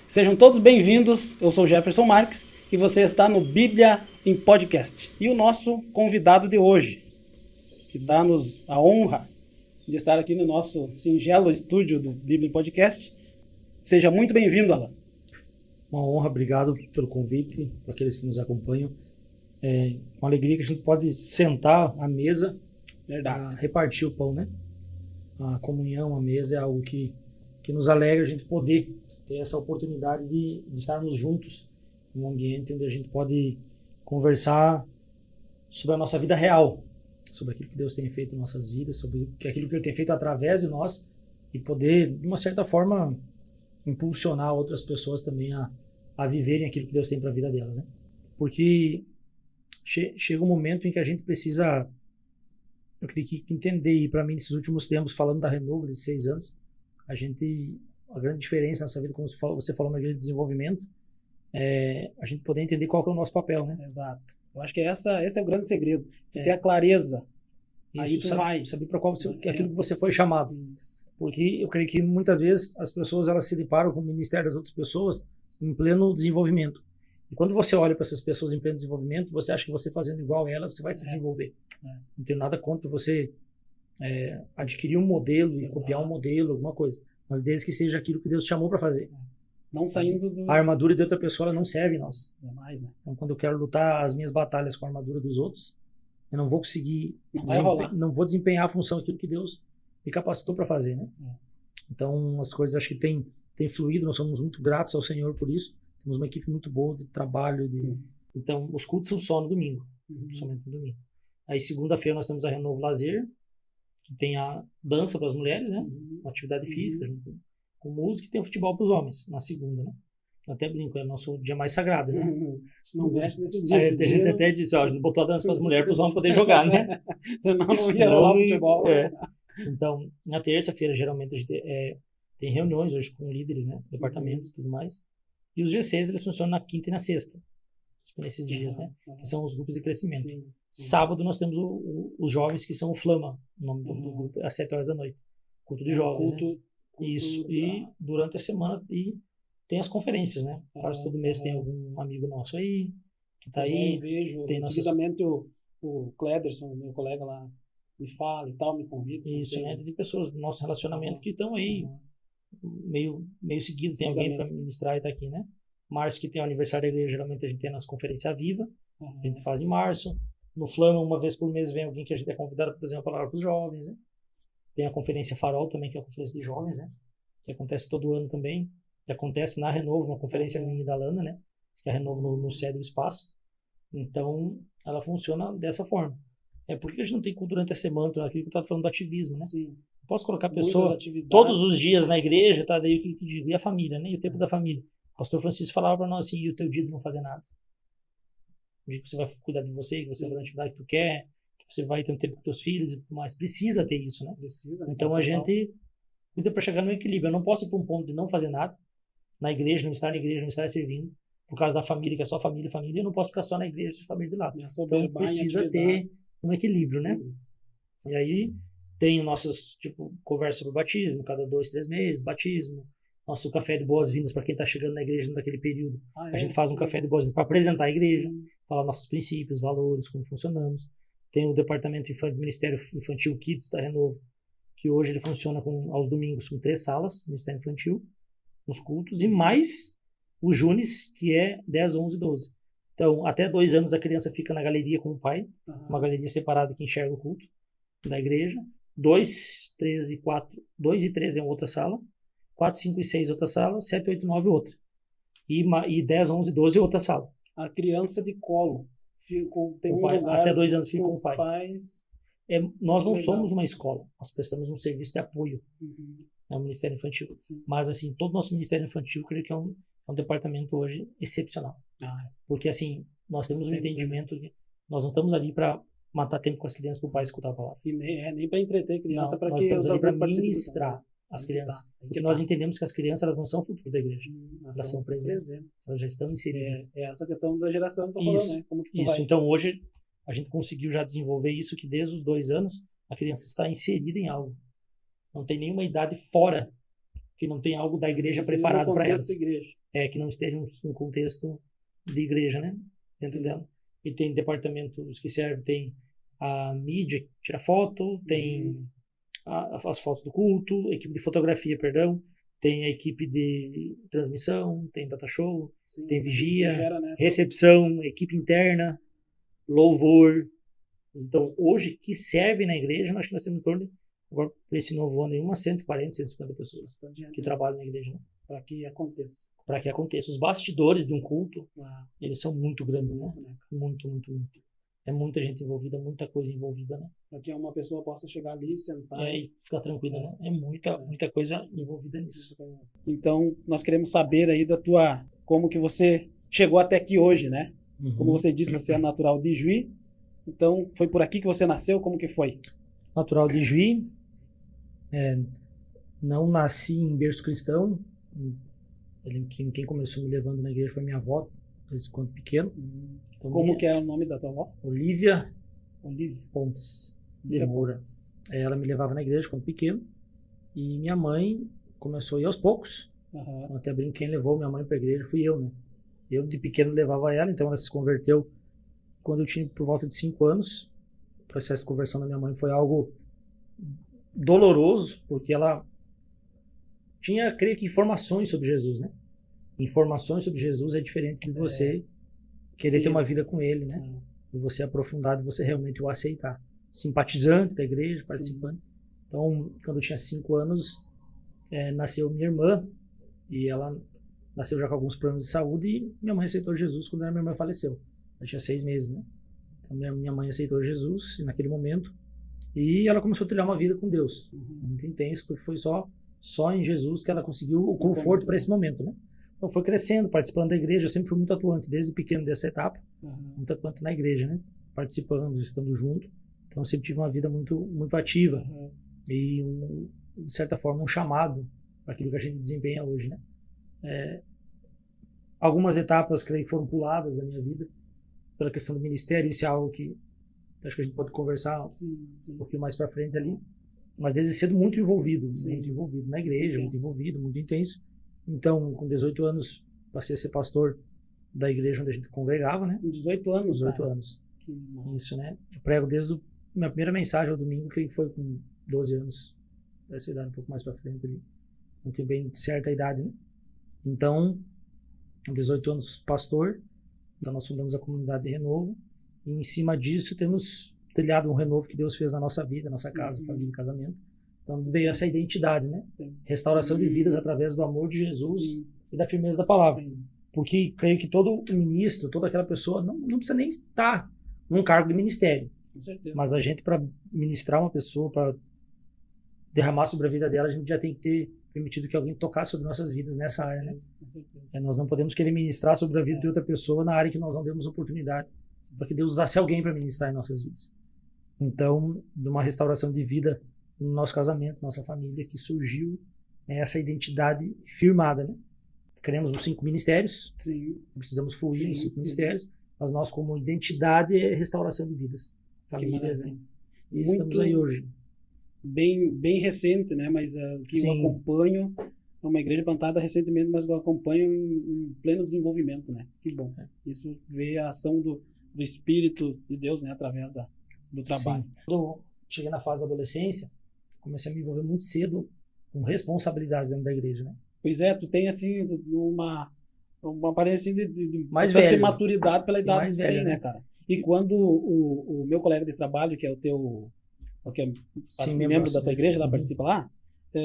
Sejam todos bem-vindos, eu sou Jefferson Marques e você está no Bíblia em Podcast. E o nosso convidado de hoje, que dá-nos a honra de estar aqui no nosso singelo estúdio do Bíblia em Podcast. Seja muito bem-vindo, Alan. Uma honra, obrigado pelo convite, para aqueles que nos acompanham. É uma alegria que a gente pode sentar à mesa, Verdade. Repartir o pão, né? A comunhão, a mesa é algo que nos alegra a gente poder ter essa oportunidade de estarmos juntos em um ambiente onde a gente pode conversar sobre a nossa vida real, sobre aquilo que Deus tem feito em nossas vidas, sobre aquilo que Ele tem feito através de nós e poder, de uma certa forma, impulsionar outras pessoas também a viverem aquilo que Deus tem para a vida delas, né? Porque chega um momento em que a gente precisa, eu creio que entender, e para mim nesses últimos tempos, falando da Renovo, desses 6 anos, a grande diferença na nossa vida, como você falou na igreja de desenvolvimento, é a gente poder entender qual que é o nosso papel, né? Exato. Eu acho que esse é o grande segredo. Tu ter a clareza. Isso, aí tu vai. Saber para qual aquilo que você foi chamado. Isso. Porque eu creio que muitas vezes as pessoas elas se deparam com o ministério das outras pessoas em pleno desenvolvimento. E quando você olha para essas pessoas em pleno desenvolvimento, você acha que você fazendo igual a elas, você vai se desenvolver. Não tenho nada contra você adquirir um modelo e copiar um modelo, alguma coisa. Mas desde que seja aquilo que Deus chamou para fazer. Não saindo do... A armadura de outra pessoa ela não serve em nós. Jamais, né? Então, quando eu quero lutar as minhas batalhas com a armadura dos outros, eu não vou conseguir... Não vou desempenhar a função daquilo que Deus me capacitou para fazer, né? Então, as coisas acho que têm fluído. Nós somos muito gratos ao Senhor por isso. Temos uma equipe muito boa de trabalho. Então, os cultos são só no domingo. Somente no domingo. Aí, segunda-feira, nós temos a Renovo Lazer, que tem a dança para as mulheres, né? Uma atividade física junto com música, e tem o futebol para os homens, na segunda, né? Eu até brinco, é o nosso dia mais sagrado, né? Não mexe nesse dia. Aí, a gente até disse, ó, a gente botou a dança para as mulheres, para os homens poderem jogar, né? Senão não ia rolar o futebol. Então, na terça-feira, geralmente, a gente tem reuniões hoje com líderes, né? Departamentos e tudo mais. E os GCs, eles funcionam na quinta e na sexta. Nesses dias, né? Que são os grupos de crescimento. Sim. Sábado nós temos os jovens que são o Flama, o nome do grupo, às 7 horas da noite. Culto de jovens, né? Isso. E durante a semana tem as conferências, né? Quase todo mês tem algum amigo nosso aí, que tá aí. Eu vejo, seguidamente o Clederson, meu colega lá, me fala e tal, me convida. Isso, né? De pessoas do nosso relacionamento que estão aí meio seguido, tem alguém para ministrar e tá aqui, né? Março, que tem o aniversário da igreja, geralmente a gente tem nas conferências Viva, a gente faz em março. No Flama, uma vez por mês, vem alguém que a gente é convidado para trazer uma palavra para os jovens, né? Tem a conferência Farol também, que é a conferência de jovens, né? Que acontece todo ano também. Que acontece na Renovo, uma conferência minha e da Lana, né? Que é a Renovo no céu do espaço. Então, ela funciona dessa forma. Por que a gente não tem culto durante a semana, aquilo que eu estava falando do ativismo, né? Sim. Posso colocar a pessoa todos os dias na igreja, tá? Daí o que eu digo? E a família, né? E o tempo da família. O pastor Francisco falava para nós assim, e o teu dia de não fazer nada. O dia que você vai cuidar de você, que você vai fazer a atividade que tu quer, que você vai ter um tempo com teus filhos e tudo mais. Precisa ter isso, né? Precisa, né? Então a gente cuida para chegar no equilíbrio. Eu não posso ir para um ponto de não fazer nada na igreja, não estar na igreja, não estar servindo, por causa da família, que é só família, eu não posso ficar só na igreja, família de lado. Então precisa ter um equilíbrio, né? E aí tem nossas, conversa sobre batismo, cada 2, 3 meses, batismo. Nosso café de boas-vindas para quem está chegando na igreja naquele período. A gente faz um café de boas-vindas para apresentar a igreja, falar nossos princípios, valores, como funcionamos. Tem o departamento Ministério Infantil Kids da Renovo, que hoje ele funciona aos domingos com 3 salas, Ministério Infantil, nos cultos, e mais o Junes, que é 10, 11 e 12. Então, até 2 anos a criança fica na galeria com o pai, uma galeria separada que enxerga o culto da igreja. 2, 3 e 4, 2 e 13 é outra sala. 4, 5 e 6 outra sala, 7, 8 e 9 outra. E 10, 11 e 12 outra sala. A criança de colo tem um pai, lugar até 2 anos fica com o pai. Pais... Nós não somos uma escola, nós prestamos um serviço de apoio ao Ministério Infantil. Sim. Mas assim, todo o nosso Ministério Infantil, eu creio que é um departamento hoje excepcional. Porque assim, nós temos um entendimento que nós não estamos ali para matar tempo com as crianças para o pai escutar a palavra. E nem para entreter criança, para que nós estamos ali para ministrar ministrar as crianças. Porque nós entendemos que as crianças elas não são o futuro da igreja. Elas são presentes. Elas já estão inseridas. É essa questão da geração que eu tô falando, né? Como que tu vai... Então hoje a gente conseguiu já desenvolver isso, que desde os 2 anos a criança está inserida em algo. Não tem nenhuma idade fora que não tem algo da igreja preparado para elas. Igreja. Que não esteja um contexto de igreja, né? Dentro dela. E tem departamentos que servem, tem a mídia, que tira foto, tem as fotos do culto, a equipe de fotografia, perdão, tem a equipe de transmissão, tem data show, tem vigia, recepção, equipe interna, louvor. Então, hoje, que serve na igreja, acho que nós temos em torno, agora, para esse novo ano, umas 140, 150 pessoas que trabalham na igreja, né? Para que aconteça. Para que aconteça. Os bastidores de um culto, eles são muito grandes, né? Muito. É muita gente envolvida, muita coisa envolvida, né? Para que uma pessoa possa chegar ali, sentar e ficar tranquila, né? É muita coisa envolvida nisso. Então, nós queremos saber aí como que você chegou até aqui hoje, né? Como você disse, você é natural de Juí. Então, foi por aqui que você nasceu? Como que foi? Natural de Juí. Não nasci em berço cristão. Quem começou me levando na igreja foi minha avó, desde quando pequeno. Então, como que é o nome da tua avó? Olívia Pontes de Moura. Ela me levava na igreja quando pequeno. E minha mãe começou a ir aos poucos. Eu até brinco, quem levou minha mãe para a igreja fui eu, né? Eu de pequeno levava ela, então ela se converteu quando eu tinha por volta de 5 anos. O processo de conversão da minha mãe foi algo doloroso, porque ela tinha, creio que, informações sobre Jesus, né? Informações sobre Jesus é diferente de você querer ter uma vida com ele, né? E você aprofundar, de você realmente o aceitar. Simpatizante da igreja, participante. Então, quando eu tinha 5 anos, nasceu minha irmã, e ela nasceu já com alguns problemas de saúde, e minha mãe aceitou Jesus quando a minha irmã faleceu. Eu tinha 6 meses, né? Então, minha mãe aceitou Jesus naquele momento, e ela começou a trilhar uma vida com Deus. Muito intenso, porque foi só em Jesus que ela conseguiu o conforto para esse momento, né? Então foi crescendo, participando da igreja. Eu sempre fui muito atuante, desde pequeno dessa etapa, muito atuante na igreja, né? Participando, estando junto. Então eu sempre tive uma vida muito ativa e, de certa forma, um chamado para aquilo que a gente desempenha hoje, né? Algumas etapas, creio que foram puladas da minha vida pela questão do ministério. Isso é algo que acho que a gente pode conversar um pouquinho mais para frente ali. Mas desde cedo muito envolvido na igreja, muito envolvido, muito intenso. Então, com 18 anos, passei a ser pastor da igreja onde a gente congregava, né? 18 anos? 18 anos. Isso, né? Eu prego desde minha primeira mensagem ao domingo, que foi com 12 anos, dessa idade um pouco mais para frente ali. Não tem bem certa idade, né? Então, com 18 anos, pastor. Então, nós fundamos a comunidade de Renovo. E em cima disso, temos trilhado um renovo que Deus fez na nossa vida, nossa casa, família e casamento. Então veio essa identidade, né? Restauração de vidas através do amor de Jesus e da firmeza da palavra. Porque creio que todo ministro, toda aquela pessoa, não precisa nem estar num cargo de ministério. Com certeza. Mas a gente, para ministrar uma pessoa, para derramar sobre a vida dela, a gente já tem que ter permitido que alguém tocasse sobre nossas vidas nessa área, né? Com certeza. Nós não podemos querer ministrar sobre a vida de outra pessoa na área que nós não demos oportunidade, para que Deus usasse alguém para ministrar em nossas vidas. Então, de uma restauração de vida no nosso casamento, nossa família, que surgiu essa identidade firmada, né? Queremos os 5 ministérios, precisamos fluir nos 5 ministérios, mas nós, como identidade, é restauração de vidas, famílias, né? E estamos aí hoje. Bem recente, né? Mas o que eu acompanho é uma igreja plantada recentemente, mas eu acompanho em pleno desenvolvimento, né? Que bom. Isso vê a ação do Espírito de Deus, né? Através do trabalho. Quando cheguei na fase da adolescência, comecei a me envolver muito cedo com responsabilidades dentro da igreja, né? Pois é, tu tem assim uma aparência de mais velho, ter maturidade pela idade mais que velho, tem, né, cara? E quando o meu colega de trabalho, que é membro da tua igreja, lá participa lá,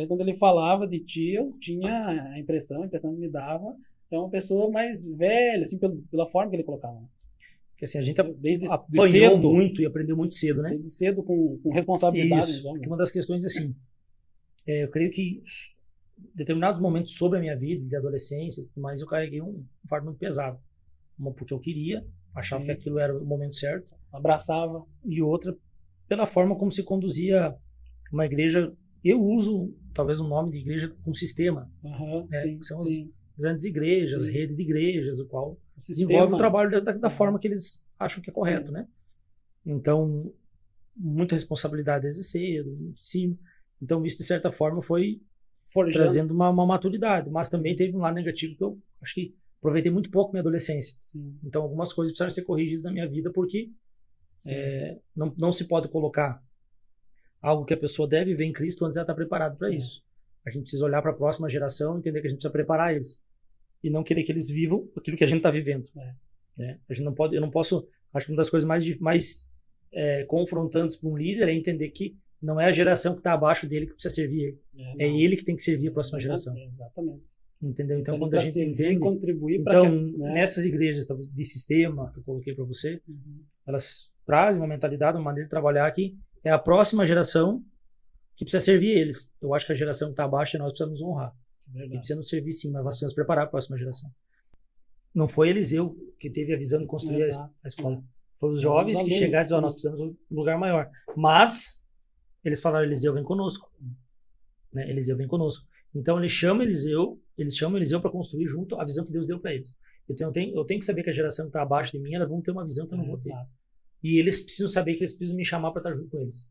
quando ele falava de ti, eu tinha a impressão que me dava, é uma pessoa mais velha, assim, pela forma que ele colocava, né? Porque assim, a gente apanhou cedo, muito e aprendeu muito cedo, né? Desde cedo com responsabilidade. Isso, porque uma das questões, assim, eu creio que em determinados momentos sobre a minha vida, de adolescência, mas eu carreguei um fardo muito pesado. Uma porque eu queria, achava que aquilo era o momento certo. Abraçava. E outra, pela forma como se conduzia uma igreja. Eu uso, talvez, o nome de igreja com sistema. Que são as grandes igrejas, rede de igrejas, o qual desenvolve o trabalho da forma que eles acham que é correto, né? Então, muita responsabilidade desde cedo, muito em cima. Então, isso, de certa forma, foi trazendo uma maturidade. Mas também teve um lado negativo que eu acho que aproveitei muito pouco minha adolescência. Sim. Então algumas coisas precisaram ser corrigidas na minha vida porque não se pode colocar algo que a pessoa deve ver em Cristo antes ela estar preparada para isso. A gente precisa olhar para a próxima geração e entender que a gente precisa preparar eles. E não querer que eles vivam aquilo que a gente está vivendo. Né? A gente não pode, eu não posso... Acho que uma das coisas mais confrontantes para um líder é entender que não é a geração que está abaixo dele que precisa servir ele. É ele que tem que servir a próxima geração. Exatamente. Entendeu? Então, quando a gente entende... contribuir então, nessas igrejas de sistema que eu coloquei para você, elas trazem uma mentalidade, uma maneira de trabalhar que é a próxima geração que precisa servir eles. Eu acho que a geração que está abaixo, nós precisamos honrar. E precisamos servir sim, mas nós precisamos preparar a próxima geração. Não foi Eliseu que teve a visão de construir a escola. Foi os jovens que chegaram e disseram, nós precisamos de um lugar maior. Mas eles falaram, Eliseu vem conosco. Né? Eliseu vem conosco. Então eles chamam Eliseu para construir junto a visão que Deus deu para eles. Eu tenho que saber que a geração que está abaixo de mim, elas vão ter uma visão que eu não vou ter. E eles precisam saber que eles precisam me chamar para estar junto com eles.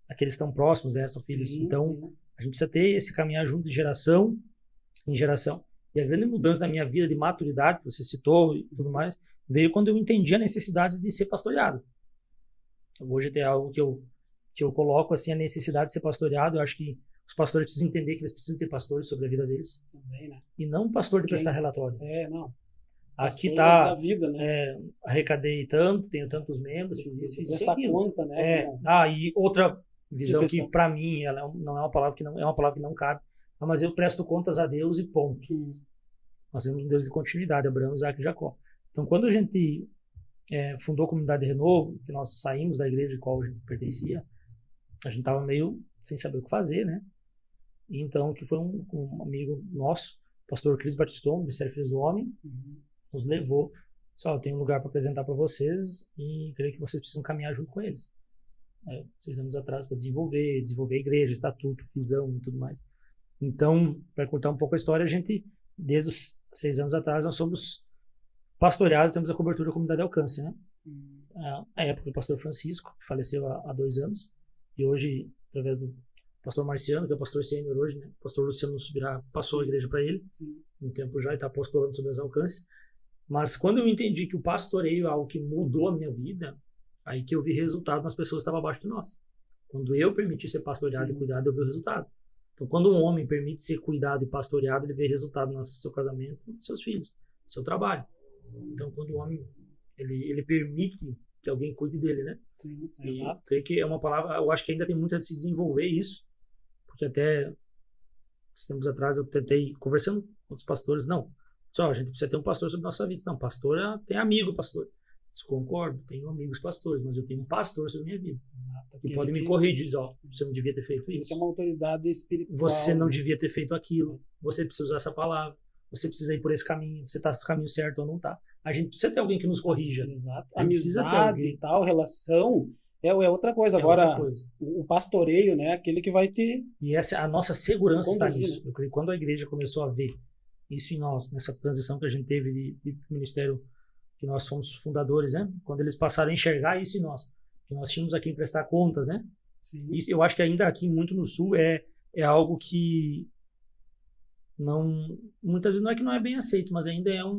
Aqueles que estão próximos, são filhos. Então, a gente precisa ter esse caminhar junto de geração em geração. E a grande mudança da minha vida de maturidade, que você citou e tudo mais, veio quando eu entendi a necessidade de ser pastoreado. Hoje tem algo que eu coloco assim, a necessidade de ser pastoreado. Eu acho que os pastores precisam entender que eles precisam ter pastores sobre a vida deles. Também, né? E não um pastor de prestar relatório. Não. Aqui tá, vida, né? Arrecadei tanto, tenho tantos membros, fiz isso, fiz aquilo. Conta, né? E outra visão que para mim ela não é uma palavra que não é uma palavra que não cabe, mas eu presto contas a Deus e ponto. Nós temos um Deus de continuidade, Abraão, Isaac e Jacó. Então, quando a gente fundou a Comunidade de Renovo, que nós saímos da igreja a qual a gente pertencia, a gente estava meio sem saber o que fazer, né? E então, que foi um amigo nosso, o pastor Cris Batiston, do Ministério Filhos do Homem, nos levou. Só, eu tenho um lugar para apresentar para vocês e creio que vocês precisam caminhar junto com eles. 6 anos atrás, para desenvolver a igreja, estatuto, visão e tudo mais. Então, para contar um pouco a história, a gente, desde os 6 anos atrás, nós somos pastoreados, temos a cobertura da Comunidade de Alcance, né? A época do pastor Francisco, que faleceu há 2 anos, e hoje, através do pastor Marciano, que é o pastor sênior hoje, né? O pastor Luciano Subirá passou a igreja para ele, um tempo já, e está apostolando sobre os alcances. Mas quando eu entendi que o pastoreio é algo que mudou a minha vida, aí que eu vi resultado nas pessoas que estavam abaixo de nós. Quando eu permiti ser pastoreado e cuidado, eu vi o resultado. Então, quando um homem permite ser cuidado e pastoreado, ele vê resultado no seu casamento, nos seus filhos, no seu trabalho. Então, quando o homem ele permite que alguém cuide dele, né? Sim, exato. Creio que é uma palavra, eu acho que ainda tem muito a se desenvolver isso, porque até tempos atrás eu tentei, conversando com outros pastores, a gente precisa ter um pastor sobre nossa vida. Não, pastor tem amigo pastor. Concordo, tenho amigos pastores, mas eu tenho um pastor sobre a minha vida. Exato. Que pode me corrigir, dizer, você não devia ter feito isso. Você é uma autoridade espiritual. Você não devia ter feito aquilo. Você precisa usar essa palavra. Você precisa ir por esse caminho. Você está no caminho certo ou não está. A gente precisa ter alguém que nos corrija. Exato. Amizade e tal, relação é outra coisa. Agora, outra coisa. O pastoreio, né? Aquele que vai ter... E essa, a nossa segurança está nisso. Eu creio que quando a igreja começou a ver isso em nós, nessa transição que a gente teve de ministério, que nós fomos fundadores, né? Quando eles passaram a enxergar isso em nós, que nós tínhamos aqui em prestar contas, né? Sim. Isso, eu acho que ainda aqui muito no Sul é algo que muitas vezes não é que não é bem aceito, mas ainda é um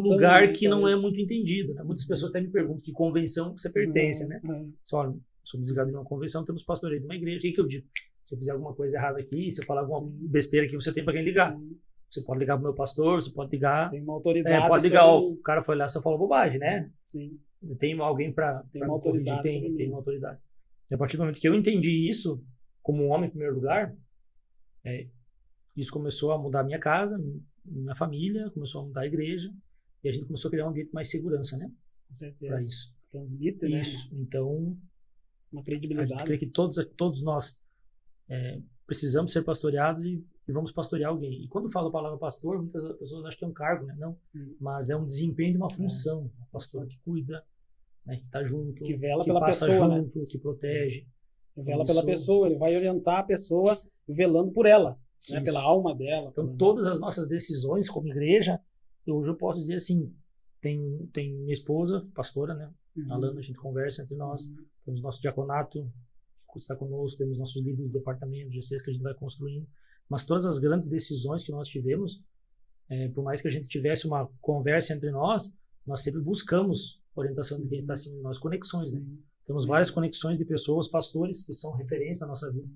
lugar que não é muito entendido, né? Muitas pessoas até me perguntam que convenção você pertence, né? Só sou desligado de uma convenção, temos pastoreio de uma igreja. O que eu digo? Se eu fizer alguma coisa errada aqui, se eu falar alguma besteira aqui, você tem para quem ligar. Sim. Você pode ligar pro meu pastor, você pode ligar... Tem uma autoridade. Pode ligar, o cara foi lá, só falou bobagem, né? Sim. Tem alguém para uma autoridade. Tem uma autoridade. E a partir do momento que eu entendi isso, como um homem em primeiro lugar, isso começou a mudar a minha casa, minha família, começou a mudar a igreja, e a gente começou a criar um ambiente de mais segurança, né? Com certeza. Para isso. Transmite, né? Isso. Então, uma credibilidade. A gente crê que todos nós precisamos ser pastoreados e vamos pastorear alguém. E quando falo a palavra pastor, muitas pessoas acham que é um cargo, né? Não. Mas é um desempenho de uma função. Um pastor que cuida, né? Que está junto, que vela que pela passa pessoa, junto, né? Que protege. Vela pela pessoa, ele vai orientar a pessoa velando por ela, né? Pela alma dela. Então, todas as nossas decisões como igreja, hoje eu posso dizer assim, tem minha esposa, pastora, né? A Lana, a gente conversa entre nós, temos nosso diaconato, que está conosco, temos nossos líderes de departamento, GCs que a gente vai construindo, mas todas as grandes decisões que nós tivemos, por mais que a gente tivesse uma conversa entre nós sempre buscamos orientação de quem está acima de nós, conexões, né? Temos várias conexões de pessoas, pastores, que são referência na nossa vida,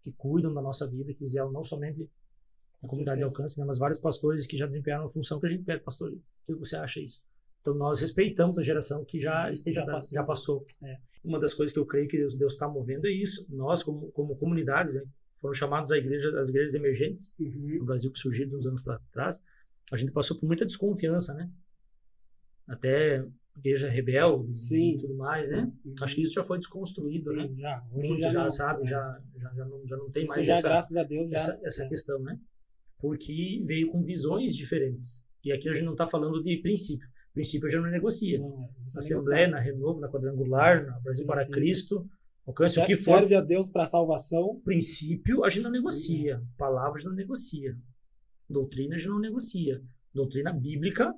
que cuidam da nossa vida, que zelam não somente a comunidade de alcance, né, mas vários pastores que já desempenharam a função que a gente pede, pastor, o que você acha isso? Então nós respeitamos a geração que já passou. Uma das coisas que eu creio que Deus está movendo é isso. Nós, como comunidades, né, foram chamados as igrejas emergentes no Brasil, que surgiram de uns anos para trás. A gente passou por muita desconfiança, né? Até igreja rebelde e tudo mais, né? Acho que isso já foi desconstruído, né? Hoje já sabe, já não tem mais graças a Deus, essa questão, né? Porque veio com visões diferentes. E aqui a gente não está falando de princípio. Princípio já não negocia. Na Assembleia, na Renovo, na Quadrangular, na Brasil para Cristo, alcance o que for. Serve a Deus para salvação. Princípio a gente não negocia. Palavra a gente não negocia. Doutrina a gente não negocia. Doutrina bíblica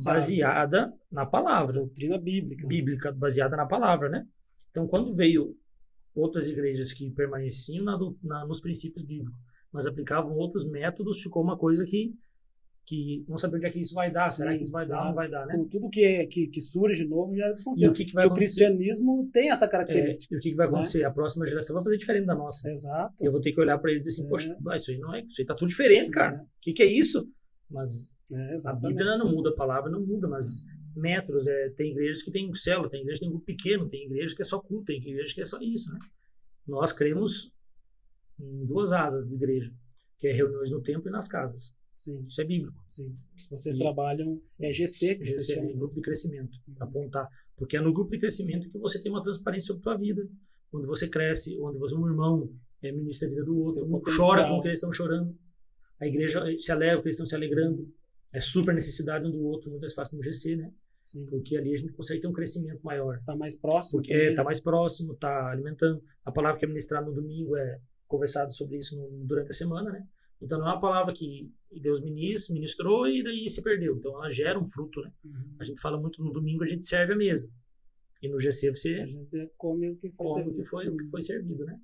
baseada na palavra. Doutrina bíblica. Bíblica, baseada na palavra, né? Então, quando veio outras igrejas que permaneciam nos princípios bíblicos, mas aplicavam outros métodos, ficou uma coisa que não sabia onde é que isso vai dar. Será que isso vai dar ou não vai dar, né? Com tudo que surge de novo já desconfia. E o que vai acontecer? O cristianismo tem essa característica. E o que vai acontecer? A próxima geração vai fazer diferente da nossa. Exato. Eu vou ter que olhar para eles e dizer assim, poxa, isso aí não é, isso aí tá tudo diferente, cara. O que é isso? Mas a Bíblia não muda, a palavra não muda, mas métodos, tem igrejas que tem célula, tem igrejas que tem grupo pequeno, tem igrejas que é só culto, tem igrejas que é só isso, né? Nós cremos em duas asas de igreja, que é reuniões no templo e nas casas. Sim. Isso é bíblico. Sim. Vocês trabalham, GC, grupo de crescimento, apontar. Porque é no grupo de crescimento que você tem uma transparência sobre a tua vida, onde você cresce, onde você, um irmão ministra a vida do outro, chora com o que eles estão chorando. A igreja se alegra porque eles estão se alegrando. É super necessidade um do outro, muito mais fácil no GC, né? Sim. Porque ali a gente consegue ter um crescimento maior. Está mais próximo. Porque está mais próximo, está alimentando. A palavra que é ministrada no domingo é conversado sobre isso durante a semana, né? Então não é uma palavra que Deus ministrou e daí se perdeu. Então ela gera um fruto, né? A gente fala muito no domingo, a gente serve a mesa. E no GC a gente come o que foi servido, né?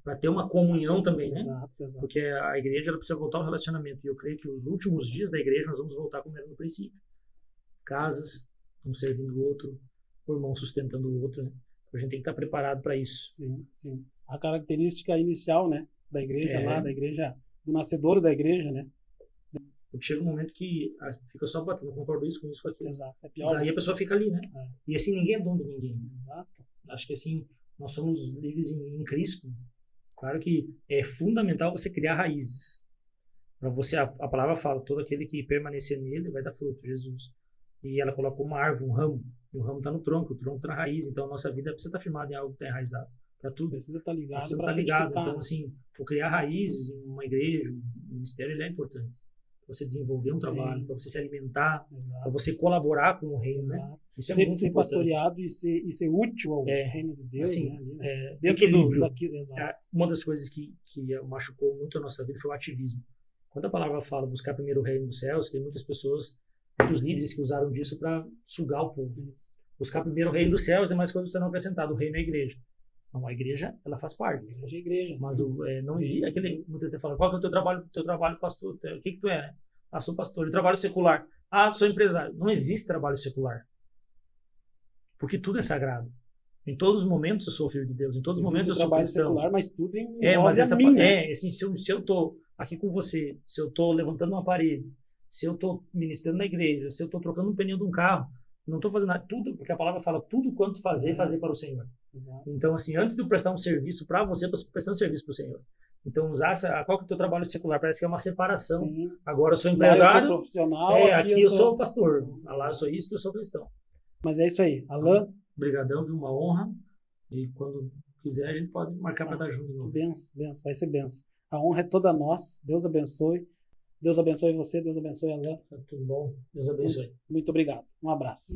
Para ter uma comunhão também, né? Exato. Porque a igreja ela precisa voltar ao relacionamento. E eu creio que os últimos dias da igreja nós vamos voltar como era no princípio. Casas, um servindo o outro, o irmão sustentando o outro, né? Então a gente tem que estar preparado para isso. Sim. A característica inicial, né? Da igreja da igreja, do nascedouro da igreja, né? Porque chega um momento que fica só batendo, não concordo isso com isso, com aquilo. Exato. É pior. Daí a pessoa fica ali, né? E assim, ninguém é dono de ninguém. Exato. Acho que assim, nós somos livres em Cristo. Claro que é fundamental você criar raízes. Para você, a palavra fala, todo aquele que permanecer nele vai dar fruto, Jesus. E ela colocou uma árvore, um ramo. E o ramo está no tronco, o tronco está na raiz. Então a nossa vida precisa estar firmada em algo que está enraizado. Para tudo. Precisa estar ligado. Precisa estar ligado. Então, assim, o criar raízes em uma igreja, um ministério, ele é importante. Para você desenvolver um trabalho, para você se alimentar, para você colaborar com o reino, né? Isso é muito importante. Ser pastoreado e ser útil ao reino de Deus. Assim, né? Dentro equilíbrio. Daquilo, exato. Uma das coisas que machucou muito a nossa vida foi o ativismo. Quando a palavra fala buscar primeiro o reino dos céus, tem muitas pessoas, muitos líderes que usaram disso para sugar o povo. Buscar primeiro o reino dos céus, demais coisas você não acrescentar. O reino é a igreja. Não, a igreja, ela faz parte. A igreja. Mas não existe aquele. Muitas vezes falam, qual que é o teu trabalho, pastor? O que tu é, né? Sou pastor. E trabalho secular? Sou empresário. Não existe trabalho secular. Porque tudo é sagrado. Em todos os momentos eu sou filho de Deus. Em todos os momentos eu sou cristão. Secular, mas tudo mas a mim, né? assim, se eu tô aqui com você, se eu tô levantando uma parede, se eu tô ministrando na igreja, se eu tô trocando um pneu de um carro, não estou fazendo nada, tudo, porque a palavra fala tudo quanto fazer para o Senhor. Exato. Então, assim, antes de eu prestar um serviço para você, eu estou prestando serviço para o Senhor. Então, usar qual que é o teu trabalho secular? Parece que é uma separação. Sim. Agora eu sou empresário. Eu sou profissional. Aqui eu sou pastor. Lá eu sou isso, que eu sou cristão. Mas é isso aí. Alain. Obrigadão, viu? Uma honra. E quando quiser, a gente pode marcar para estar junto de novo. Benção. Vai ser benção. A honra é toda nossa. Deus abençoe. Deus abençoe você. Deus abençoe Alain. Tudo bom. Deus abençoe. Muito obrigado. Um abraço.